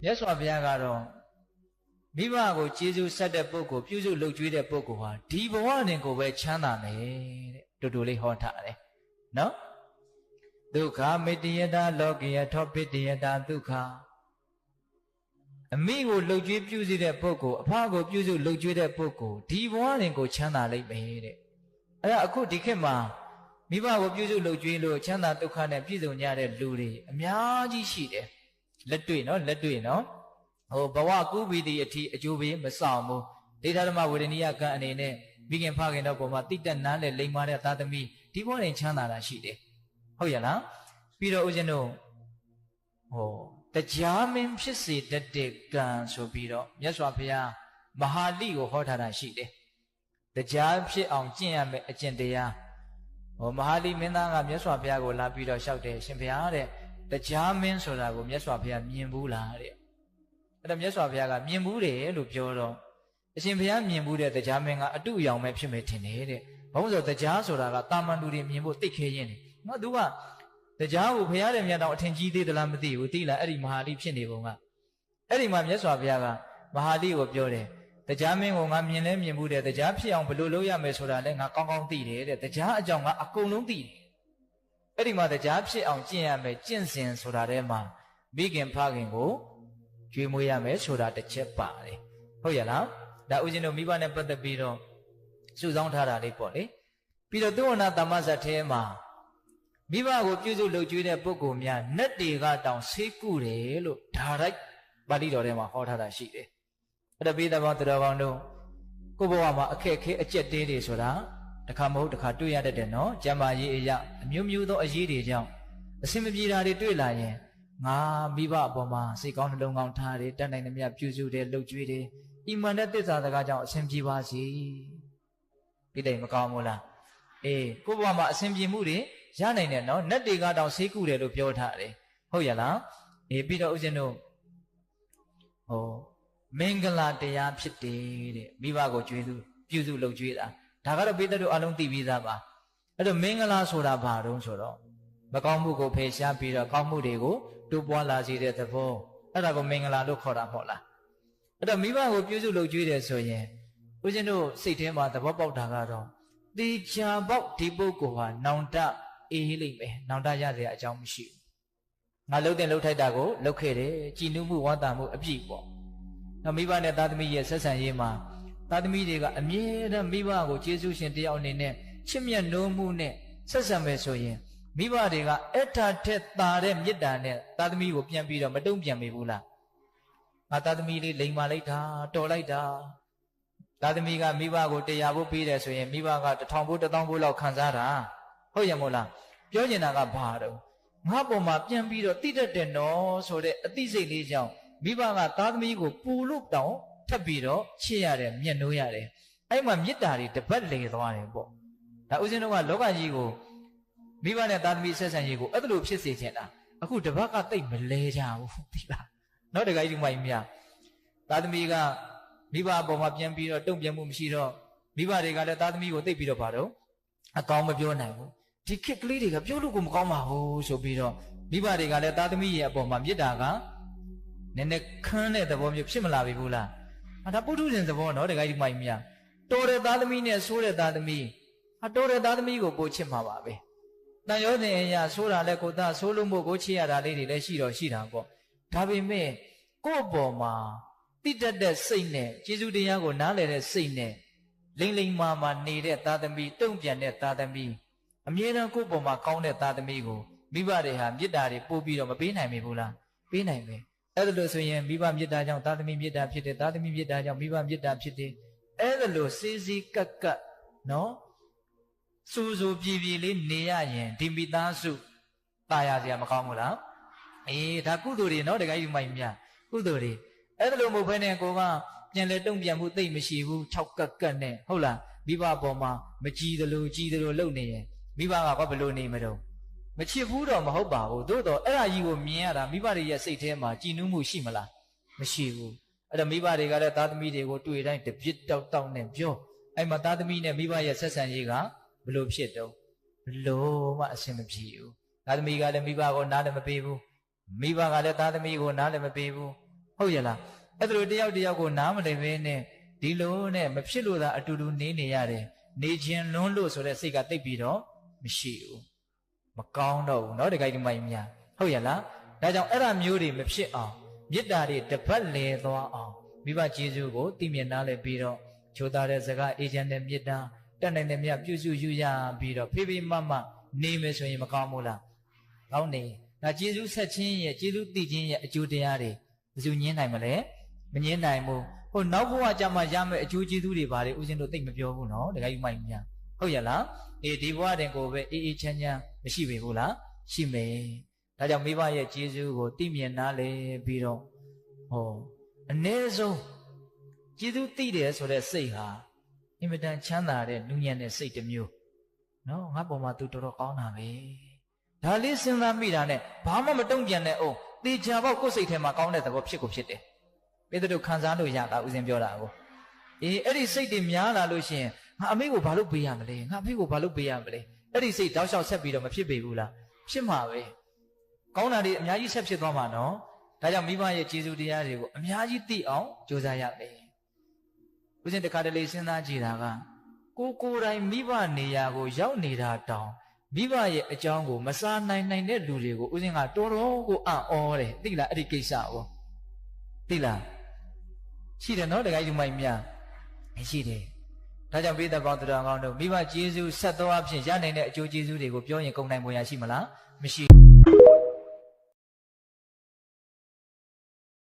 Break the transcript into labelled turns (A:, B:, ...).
A: မြတ်စွာဘုရားကတော့မိဘကိုကျေးဇူးဆက်တဲ့ပုဂ္ဂိုလ်ပြုစုလုပ်ကြွေးတဲ့ပုဂ္ဂိုလ်ဟာဒီဘဝတွင်ကိုပဲချမ်းသာမယ်တဲ့တူတူလေးဟောထားတယ်နော်ဒုက္ခမေတ္တယတာလောကိယထောပိတ္တယတာဒုက္ခအမိကိုလှုပ်ကြွေးပြုစုတဲ့ပုဂ္ဂိုလ်အဖကိုပြုစုလှုပ်ကြွေးတဲ့ပုဂ္ဂိုလ်ဒီဘဝတွင်ကိုချမ်းသာလိမ့်မယ်တဲ့အဲ့ဒါအခုဒီခေတ်မှာမိဘကိုပြုစုလှုပ်ကြွေးလို့ချမ်းသာဒုက္ခနဲ့ပြည့်စုံကြတဲ့လူတွေအများကြီးရှိတယ်လက်တွေ့နော်ဟိုဘဝကူးပြီးသည့်အထိအကျိုးပေးမဆောင်ဘူးဒိဋ္ဌဓမ္မဝေဒနိယကံအနေနဲ့မိခင်ဖခင်တို့ပုံမှာတိတက်နားနဲ့လိမ်မာတဲ့သာသမီဒီဘဝတွင်ချမ်းသာတာရှိတယ်ဟုတ်ရလားပြီးတော့ဦးဇင်းတို့ဟိုတရားမင်းဖြစ်စေတတ်တဲ့ကံဆိုပြီးတော့မြတ်စွာဘုရားမဟာလိကိုဟောထားတာရှိတယ်တရားဖြစ်အောင်ကျင့်ရမယ်အကျင့်တရားဟိုမဟာလိမင်းသားကမြတ်စွာဘုရားကိုလာပြီးတော့လျှောက်တယ်ရှင်ဘုရားတဲ့တရားမင်းဆိုတာကိုမြတ်စွာဘုရားမြင်ဘူးလားတဲ့အဲ့တော့မြတ်စွာဘုရားကမြင်ဘူးတယ်လို့ပြောတော့အရှင်ဘုရားမြင်ဘူးတဲ့တရားမင်းကအတုအယောင်ပဲဖြစ်မယ်ထင်တယ်တဲ့ဘာလို့ဆိုတရားဆိုတာကတာမန်လူတွေမြင်ဖို့တိတ်ခဲရင်းတယ်ငါသူကတရားကိုဘုရားတဲ့မြတ်တော်အထင်ကြီးသေးသလားမသိဘူးသိလားအဲ့ဒီမဟာလိဖြစ်နေပုံကအဲ့ဒီမှာမြတ်စွာဘုရားကမဟာလိကိုပြောတယ်တရားမင်းကိုငါမြင်လဲမြင်ဘူးတဲ့တရားဖြစ်အောင်ဘယ်လိုလုပ်ရမယ်ဆိုတာလဲငါကောင်းကောင်းသိတယ်တဲ့တရားအကြောင်းကအကုန်လုံးသိတယ်အဲ့ဒီမှာတရားဖြစ်အောင်ကျင့်ရမယ်ကျင့်စဉ်ဆိုတာထဲမှာမိခင်ဖခင်ကိုကျွေးမွေးရမယ်ဆိုတာတစ်ချက်ပါတယ်ဟုတ်ရလားဒါဦးဇင်းတို့မိဘနဲ့ပတ်သက်ပြီးတော့စုဆောင်းထားတာလေးပေါ့လေပြီးတော့သုဝဏသမ္မဇတ်ထဲမှာမိဘကိုပြုစုလုပ်ကြွေးတဲ့ပုဂ္ဂိုလ်များနတ်တွေကတောင်ဆေးကုတယ်လို့ဒါရိုက်ပါဠိတော်ထဲမှာဟောထားတာရှိတယ်အဲ့ဒါပြီးတဲ့ဘောင်တော်ကောင်းတို့ကိုယ့်ဘဝမှာအခက်အခဲအကျက်တဲတွေဆိုတာတစ်ခါမဟုတ်တစ်ခါတွေ့ရတတ်တယ်နော်ကျမ်းမာရေးအရာအမျိုးမျိုးသောအရေးတွေကြောင့်အစင်မပြေတာတွေတွေ့လာရင်ငါမိဘအပေါ်မှာစိတ်ကောင်းနှလုံးကောင်းထားတယ်တတ်နိုင်သမျှပြုစုတယ်လုပ်ကြွေးတယ်အီမန်တဲ့သစ္စာစကားကြောင့်အစင်ပြေပါစေပြည့်တယ်မကောင်းဘူးလားအေးကိုယ့်ဘဝမှာအစင်ပြေမှုတွေရနိုင်တယ်နော်နတ်တွေကတောင်ဆေးကုတယ်လို့ပြောထားတယ်ဟုတ်ရလားအေးပြီးတော့ဦးဇင်းတို့ဟောမင်္ဂလာတရားဖြစ်တယ်တဲ့မိဘကိုကျွေးစုပြုစုလုပ်ကြွေးတာဒါကတော့ပိဿတို့အလုံးသိပြီးသားပါအဲ့တော့မင်္ဂလာဆိုတာဘာတုံးဆိုတော့မကောင်းမှုကိုဖယ်ရှားပြီးတော့ကောင်းမှုတွေကိုတိုးပွားလာစေတဲ့သဘောအဲ့ဒါကိုမင်္ဂလာလို့ခေါ်တာမဟုတ်လားအဲ့တော့မိဘကိုပြုစုလုပ်ကြွေးတယ်ဆိုရင်ဦးဇင်းတို့စိတ်ထဲမှာသဘောပေါက်တာကတော့တေချာပေါက်ဒီပုဂ္ဂိုလ်ဟာနောင်တအေးလိမ့်မယ်နောင်တရစရာအကြောင်းမရှိဘူးငါလှုပ်တဲ့လှုပ်ထိုက်တာကိုလှုပ်ခဲ့တယ်ကြည်နူးမှုဝါတာမှုအပြည့်ပေါ့နော်မိဘနဲ့သားသမီးရဲ့ဆက်ဆံရေးမှာသားသမီးတွေကအမြဲတမ်းမိဘကိုကျေးဇူးရှင်တယောက်အနေနဲ့ချစ်မြတ်နိုးမှုနဲ့ဆက်ဆံမယ်ဆိုရင်မိဘတွေကအထာထက်သာတဲ့မေတ္တာနဲ့သားသမီးကိုပြန်ပြီးတော့မတုံ့ပြန်မိဘူးလားငါသားသမီးလေးလိမ်မာလိုက်တာတော်လိုက်တာသားသမီးကမိဘကို100ဘို့ပေးတယ်ဆိုရင်မိဘက1000ဘို့1000ဘို့လောက်ခံစားတာဟုတ်ရမို့လားပြောနေတာကဘာတော့ငါပေါ်မှာပြန်ပြီးတော့တိတတ်တယ်နော်ဆိုတဲ့အသိစိတ်လေးကြောင့်မိဘကသားသမီးကိုပူလို့တောင်ထပ်ပြီးတော့ချစ်ရတယ်မျက်နှိုးရတယ်အဲ့မှာမေတ္တာတွေတပတ်လေသွားတယ်ပေါ့ဒါဦးဇင်းတို့ကလောကကြီးကိုမိဘနဲ့သားသမီးဆက်ဆံရေးကိုအဲ့လိုဖြစ်စေချင်တာအခုတပတ်ကတိတ်မလဲကြဘူးသိလားနော်တခါကြီးဒီမိုင်းမြသားသမီးကမိဘအပေါ်မှာပြန်ပြီးတော့တုံ့ပြန်မှုမရှိတော့မိဘတွေကလည်းသားသမီးကိုသိပ်ပြီးတော့ဘာတော့အကောင်းမပြောနိုင်ဘူးဒီခက်ကလေးတွေကပြောလို့ကိုမကောင်းပါဘူးဆိုပြီးတော့မိဘတွေကလည်းသားသမီးရဲ့အပေါ်မှာမေတ္တာကနည်းနည်းခန်းတဲ့သဘောမျိုးဖြစ်မလာပြီဘူးလားဒါပုထုဇဉ်သဘောနော်တခါကြီးဒီမိုင်းမြတော်တဲ့သားသမီးနဲ့ဆိုးတဲ့သားသမီးတော်တဲ့သားသမီးကိုပို့ချစ်မှာပါပဲတန်ရောတဲ့အရာဆိုးတာလဲကိုသားဆိုးလို့မို့ကိုချစ်ရတာလေးတွေလည်းရှိတော့ရှိတာပေါ့ဒါပေမဲ့ကိုယ့်ပေါ်မှာတိတတ်တဲ့စိတ်နဲ့ကျေးဇူးတရားကိုနားလည်တဲ့စိတ်နဲ့လိမ့်လိမ့်မာမာနေတဲ့သားသမီးတုံ့ပြန်တဲ့သားသမီးအမြဲတမ်းကိုယ့်ပေါ်မှာကောင်းတဲ့သားသမီးကိုမိဘတွေဟာမေတ္တာတွေပို့ပြီးတော့မပေးနိုင်ဘူးလားပေးနိုင်မယ်အဲ့ဒါလို့ဆိုရင်မိဘမေတ္တာကြောင့်သားသမီးမေတ္တာဖြစ်တယ်သားသမီးမေတ္တာကြောင့်မိဘမေတ္တာဖြစ်တယ်အဲ့ဒါလို့စေးစေးကပ်ကပ်နော်စူစူပြည်ပြည်လေးနေရရင်ဒီမိသားစုตายရစရာမကောင်းဘူးလားအေးဒါကုသိုလ်တွေနော်တခါကြီးမိုင်းများကုသိုလ်တွေအဲ့ဒါလို့မဟုတ်ဘဲနဲ့ကိုကပြန်လဲတုံ့ပြန်မှုသိမ့်မရှိဘူး6ကက်ကက်နဲ့ဟုတ်လားမိဘပေါ်မှာမကြည်သလိုကြည်သလိုလုပ်နေရင်မိဘကဘယ်လိုနေမတော့မချစ်ဘူးတော့မဟုတ်ပါဘူးသို့တော့အဲ့ဒါကြီးကိုမြင်ရတာမိဘတွေရဲ့စိတ်ထဲမှာကြည်နူးမှုရှိမလားမရှိဘူးအဲ့တော့မိဘတွေကလည်းသားသမီးတွေကိုတွေ့တိုင်းတပြစ်တောက်တောက်နဲ့ပြောအဲ့မှာသားသမီးနဲ့မိဘရဲ့ဆက်ဆံရေးကဘလို့ဖြစ်တော့ဘလို့မှအဆင်မပြေဘူးသားသမီးကလည်းမိဘကိုနားလည်းမပေးဘူးမိဘကလည်းသားသမီးကိုနားလည်းမပေးဘူး ဟုတ်ရလားအဲ့ဒါလိုတယောက်တယောက်ကိုနားမလည်ဘဲနဲ့ဒီလိုနဲ့မဖြစ်လို့သာအတူတူနေရတယ်နေခြင်းလွန်းလို့ဆိုတဲ့စိတ်ကတိတ်ပြီးတော့မရှိဘူးမကောင်းတော့ဘူးเนาะတခိုက်ဒီမိုင်းများဟုတ်ရလားဒါကြောင့်အဲ့ဒါမျိုးတွေမဖြစ်အောင်မေတ္တာတွေတပတ်လဲသွားအောင်မိဘကျေးဇူးကိုသိမြင်နားလည်ပြီးတော့ချိုးသားတဲ့စကားအေဂျင့်တဲ့မေတ္တာတက်နိုင်တဲ့မြတ်ပြုစုယူရပြီးတော့ဖေးဖေးမမနေမယ်ဆိုရင်မကောင်းဘူးလားကောင်းနေဒါကျေးဇူးဆက်ခြင်းရဲ့ကျေးဇူးသိခြင်းရဲ့အကျိုးတရားတွေဘယ်သူညင်းနိုင်မလဲမညင်းနိုင်ဘူးဟိုနောက်ဘဝကြမှာရမယ့်အကျိုးကျေးဇူးတွေဘာတွေဦးဇင်းတို့သိမပြောဘူးနော်တခါယူမိုက်များဟုတ်ရလားအေးဒီဘဝတင်ကိုပဲအေးအေးချမ်းချမ်းမရှိပေဘူးလားရှိမယ်ဒါကြောင့်မိဘရဲ့ကျေးဇူးကိုသိမြင်နားလည်ပြီးတော့ဟောအ ਨੇ ဆုံးကျေးဇူးသိတယ်ဆိုတဲ့စိတ်ဟာအင်မတန်ချမ်းသာတဲ့နူးညံ့တဲ့စိတ်တစ်မျိုးနော်ငါပေါ်မှာ तू တော်တော်ကောင်းတာပဲဒါလေးစဉ်းစားမိတာနဲ့ဘာမှမတုံ့ပြန်တဲ့အောင်တေချာပေါက်ကိုယ်စိတ်ထဲမှာကောင်းတဲ့သဘောဖြစ်ကိုဖြစ်တယ်ပေတတို့ခံစားလို့ရတာဦးဇင်းပြောတာကိုအေးအဲ့ဒီစိတ်တွေများလာလို့ရှိရင်ငါအမေကိုဘာလို့ပေးရမလဲငါအဖေကိုဘာလို့ပေးရမလဲအဲ့ဒီစိတ်တောက်လျှောက်ဆက်ပြီးတော့မဖြစ်ပေဘူးလားဖြစ်မှာပဲကောင်းတာတွေအများကြီးဆက်ဖြစ်သွားမှာနော်ဒါကြောင့်မိဘရဲ့ကျေးဇူးတရားတွေကိုအများကြီးသိအောင်ကြိုးစားရမယ်ဦးဇင်းတခါတလေစဉ်းစားကြည့်တာကကိုယ်တိုင်မိဘနေရာကိုရောက်နေတာတောင်မိဘရဲ့အကြောင်းကိုမစားနိုင်တဲ့လူတွေကိုဦးဇင်းကတော်တော်ကိုအံ့ဩတယ်သိလားအဲ့ဒီကိစ္စကိုသိလားရှိတယ်နော်တခါယူမိုက်များရှိတယ်ဒါကြောင့်ပိဿပေါင်းသူတော်ကောင်းတို့မိဘကျေးဇူးဆက်သောအဖြစ်ရနိုင်တဲ့အကျိုးကျေးဇူးတွေကိုပြောရင်ကုန်နိုင်ပေါ်ရရှိမလားမရှိ